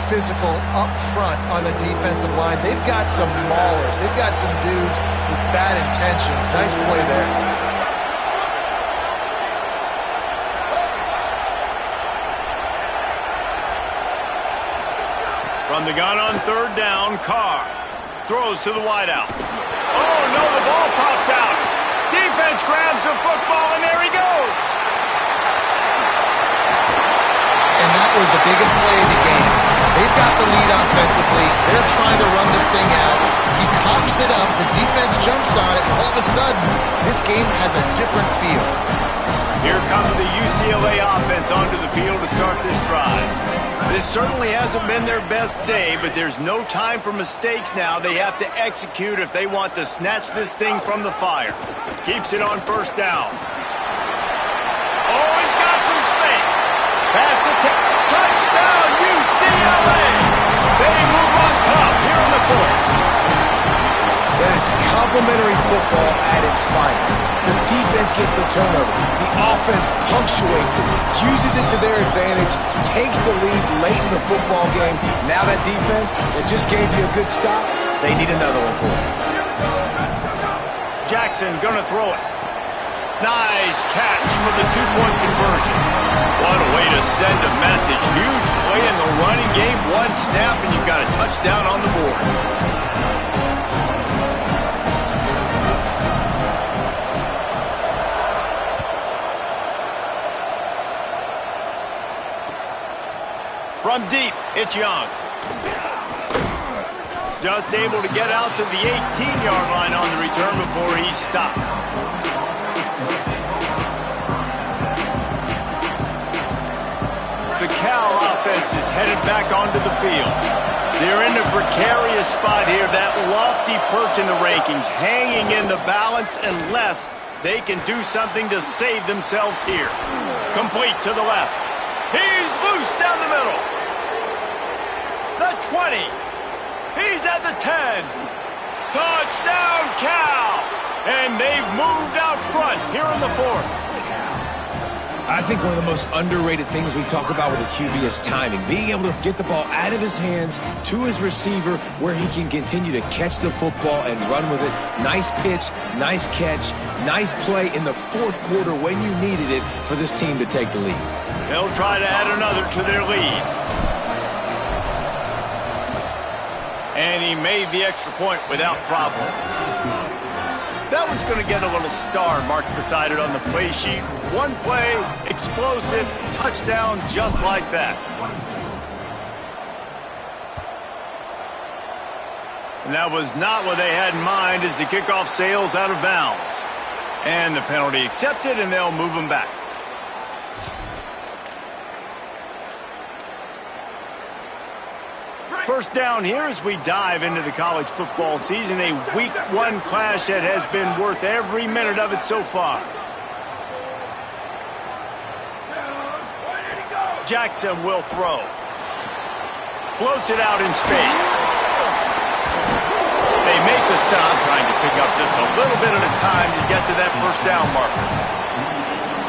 physical up front on the defensive line. They've got some maulers. They've got some dudes with bad intentions. Nice play there. From the gun on third down, Carr throws to the wideout. Oh, no, the ball popped out. Defense grabs the football, and there he goes. And that was the biggest play of the game. They've got the lead offensively. They're trying to run this thing out. He coughs it up. The defense jumps on it. All of a sudden, this game has a different feel. Here comes the UCLA offense onto the field to start this drive. This certainly hasn't been their best day, but there's no time for mistakes now. They have to execute if they want to snatch this thing from the fire. Keeps it on first down. Oh, he's got some space. Pass to touchdown, UCLA. They move on top here in the fourth. That is complimentary football at its finest. The defense gets the turnover. The offense punctuates it, uses it to their advantage, takes the lead late in the football game. Now that defense that just gave you a good stop, they need another one for it. Jackson gonna throw it. Nice catch for the two-point conversion. What a way to send a message. Huge play in the running game. One snap and you've got a touchdown on the board. From deep, it's Young. Just able to get out to the 18-yard line on the return before he's stopped. The Cal offense is headed back onto the field. They're in a precarious spot here, that lofty perch in the rankings, hanging in the balance unless they can do something to save themselves here. Complete to the left. He's loose down the middle. The 20. He's at the 10. Touchdown, Cal. And they've moved out front here in the fourth. I think one of the most underrated things we talk about with a QB is timing. Being able to get the ball out of his hands to his receiver where he can continue to catch the football and run with it. Nice pitch, nice catch, nice play in the fourth quarter when you needed it for this team to take the lead. They'll try to add another to their lead. And he made the extra point without problem. That one's going to get a little star marked beside it on the play sheet. One play, explosive, touchdown, just like that. And that was not what they had in mind as the kickoff sails out of bounds. And the penalty accepted, and they'll move them back. First down here as we dive into the college football season, a week one clash that has been worth every minute of it so far. Jackson will throw. Floats it out in space. They make the stop, trying to pick up just a little bit at a time to get to that first down marker.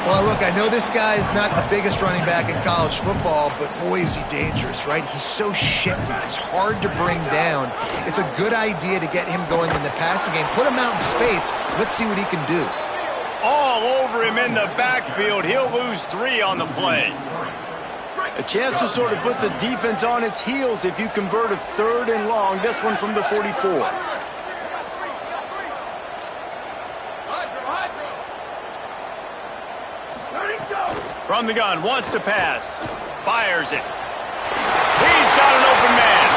Well, look, I know this guy is not the biggest running back in college football, but boy, is he dangerous, right? He's so shifty. He's hard to bring down. It's a good idea to get him going in the passing game. Put him out in space. Let's see what he can do. All over him in the backfield. He'll lose 3 on the play. A chance to sort of put the defense on its heels if you convert a third and long. This one from the 44. From the gun, wants to pass. Fires it. He's got an open man.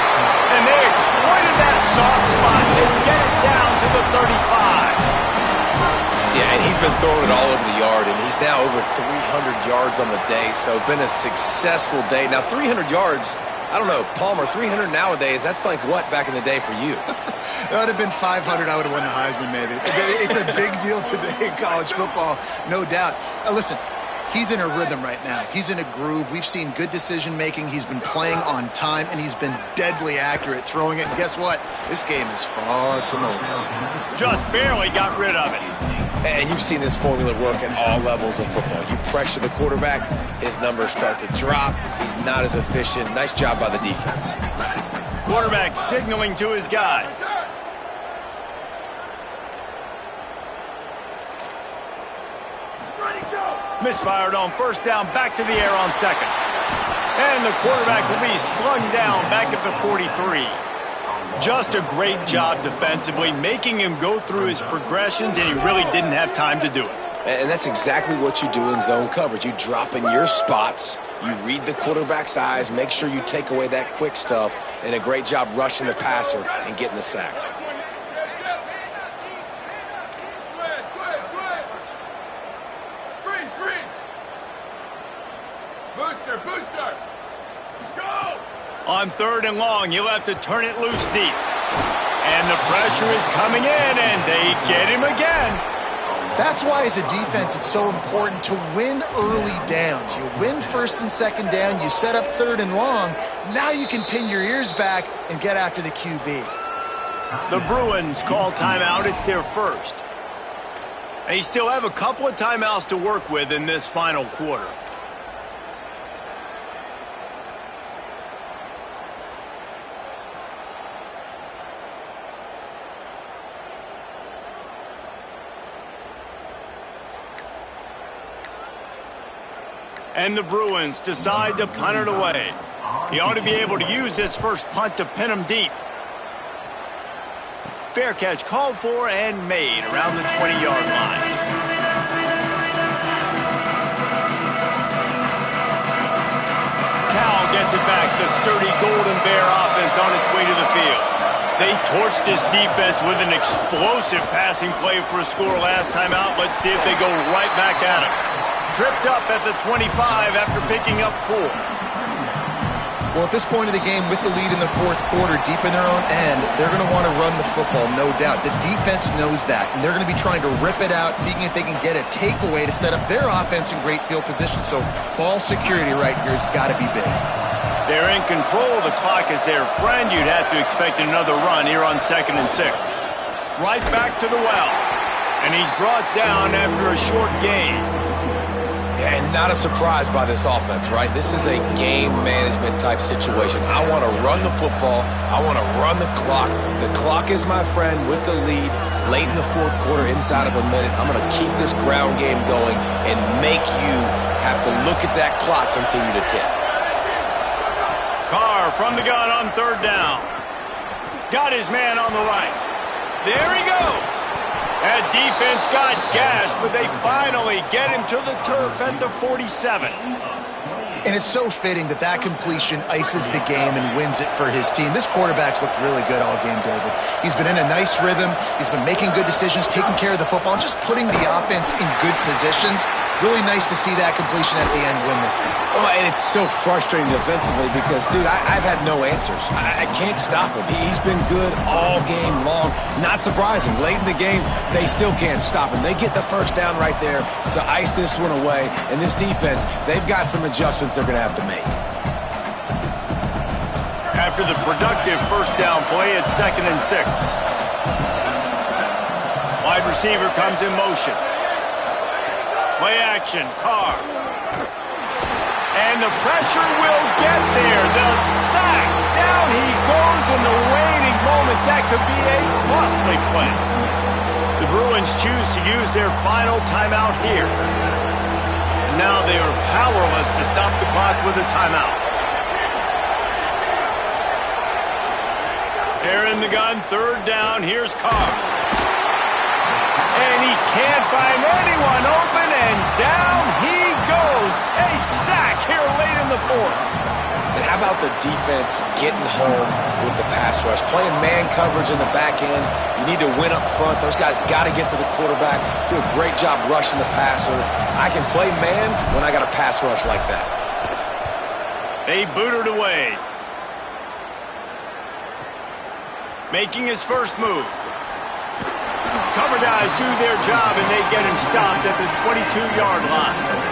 And they exploited that soft spot. They get it down to the 35. Yeah, and he's been throwing it all over the yard, and he's now over 300 yards on the day, so been a successful day. Now, 300 yards, I don't know, Palmer, 300 nowadays, that's like what back in the day for you? That would have been 500. I would have won the Heisman, maybe. It's a big deal today in college football, no doubt. Listen, he's in a rhythm right now. He's in a groove. We've seen good decision-making. He's been playing on time, and he's been deadly accurate throwing it. And guess what? This game is far from over. Just barely got rid of it. And you've seen this formula work at all levels of football. You pressure the quarterback, his numbers start to drop. He's not as efficient. Nice job by the defense. Quarterback signaling to his guys. Misfired on first down, back to the air on second. And the quarterback will be slung down back at the 43. Just a great job defensively, making him go through his progressions, and he really didn't have time to do it. And that's exactly what you do in zone coverage. You drop in your spots, you read the quarterback's eyes, make sure you take away that quick stuff, and a great job rushing the passer and getting the sack. Booster! Go! On third and long, you'll have to turn it loose deep. And the pressure is coming in, and they get him again. That's why, as a defense, it's so important to win early downs. You win first and second down, you set up third and long. Now you can pin your ears back and get after the QB. The Bruins call timeout. It's their first. They still have a couple of timeouts to work with in this final quarter. And the Bruins decide to punt it away. He ought to be able to use this first punt to pin him deep. Fair catch called for and made around the 20-yard line. Cal gets it back. The sturdy Golden Bear offense on its way to the field. They torched this defense with an explosive passing play for a score last time out. Let's see if they go right back at him. Tripped up at the 25 after picking up 4. Well, at this point of the game, with the lead in the fourth quarter, deep in their own end, they're going to want to run the football, no doubt. The defense knows that, and they're going to be trying to rip it out, seeing if they can get a takeaway to set up their offense in great field position. So ball security right here has got to be big. They're in control. The clock is their friend. You'd have to expect another run here on 2nd and 6. Right back to the well. And he's brought down after a short gain. And not a surprise by this offense, right? This is a game management type situation. I want to run the football. I want to run the clock. The clock is my friend with the lead. Late in the fourth quarter, inside of a minute, I'm going to keep this ground game going and make you have to look at that clock continue to tick. Carr from the gun on third down. Got his man on the right. There he goes. That defense got gashed, but they finally get him to the turf at the 47. And it's so fitting that that completion ices the game and wins it for his team. This quarterback's looked really good all game, David. He's been in a nice rhythm. He's been making good decisions, taking care of the football, and just putting the offense in good positions. Really nice to see that completion at the end win this thing. Oh, and it's so frustrating defensively because, dude, I've had no answers. I can't stop him. He's been good all game long. Not surprising. Late in the game, they still can't stop him. They get the first down right there to ice this one away. And this defense, they've got some adjustments they're going to have to make. After the productive first down play, it's 2nd and 6. Wide receiver comes in motion. Play action, Carr. And the pressure will get there. The sack. Down he goes in the waning moments. That could be a costly play. The Bruins choose to use their final timeout here. And now they are powerless to stop the clock with a timeout. They're in the gun, third down. Here's Carr. And he can't find anyone open, and down he goes. A sack here late in the fourth. And how about the defense getting home with the pass rush? Playing man coverage in the back end. You need to win up front. Those guys got to get to the quarterback. Do a great job rushing the passer. I can play man when I got a pass rush like that. They boot it away. Making his first move. Cover guys do their job, and they get him stopped at the 22-yard line.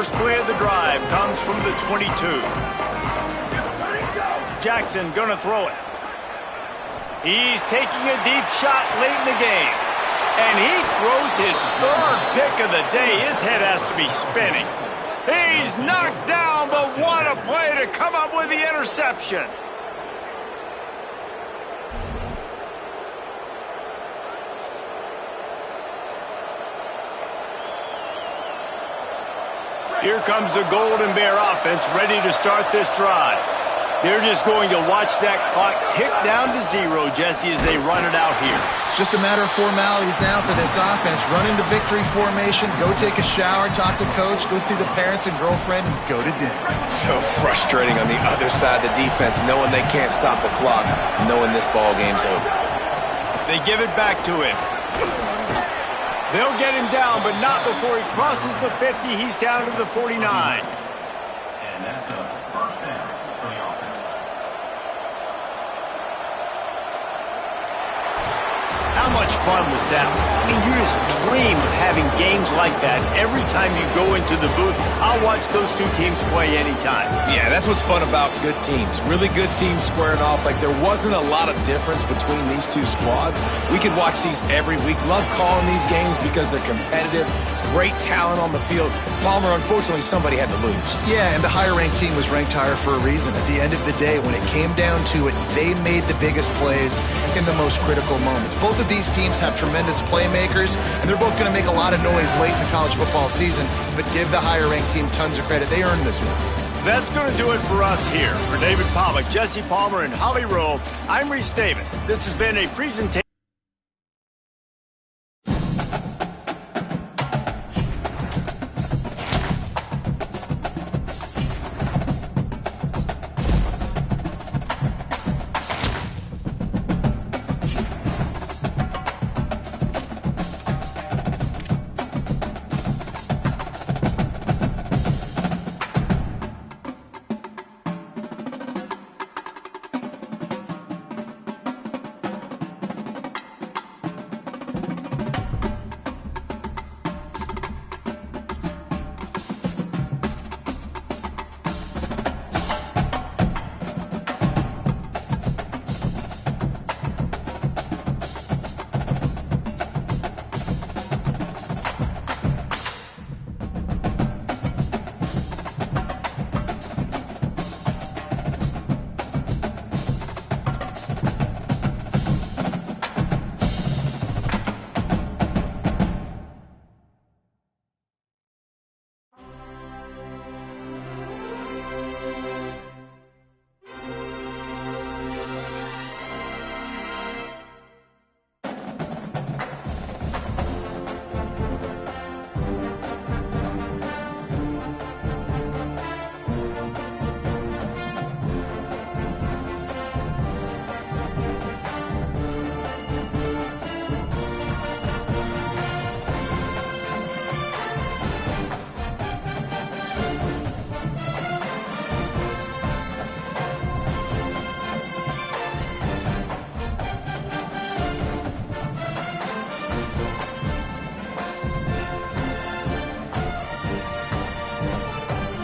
first play of the drive comes from the 22. Jackson gonna throw it. He's taking a deep shot late in the game. And he throws his third pick of the day. His head has to be spinning. He's knocked down, but what a play to come up with the interception. Here comes the Golden Bear offense ready to start this drive. They're just going to watch that clock tick down to 0, Jesse, as they run it out here. It's just a matter of formalities now for this offense. Run into victory formation, go take a shower, talk to coach, go see the parents and girlfriend, and go to dinner. So frustrating on the other side of the defense, knowing they can't stop the clock, knowing this ball game's over. They give it back to him. They'll get him down, but not before he crosses the 50. He's down to the 49. And that's a first down for the offense. How much fun was that? I mean, you just dream of having games like that every time you go into the booth. I'll watch those two teams play anytime. Yeah, that's what's fun about good teams. Really good teams squaring off. Like, there wasn't a lot of difference between these two squads. We could watch these every week. Love calling these games because they're competitive. Great talent on the field. Palmer, unfortunately, somebody had to lose. Yeah, and the higher-ranked team was ranked higher for a reason. At the end of the day, when it came down to it, they made the biggest plays in the most critical moments. Both of these teams have tremendous playmakers, and they're both going to make a lot of noise late in the college football season, but give the higher-ranked team tons of credit. They earned this one. That's going to do it for us here. For David Pollack, Jesse Palmer, and Holly Rowe, I'm Reese Davis. This has been a presentation.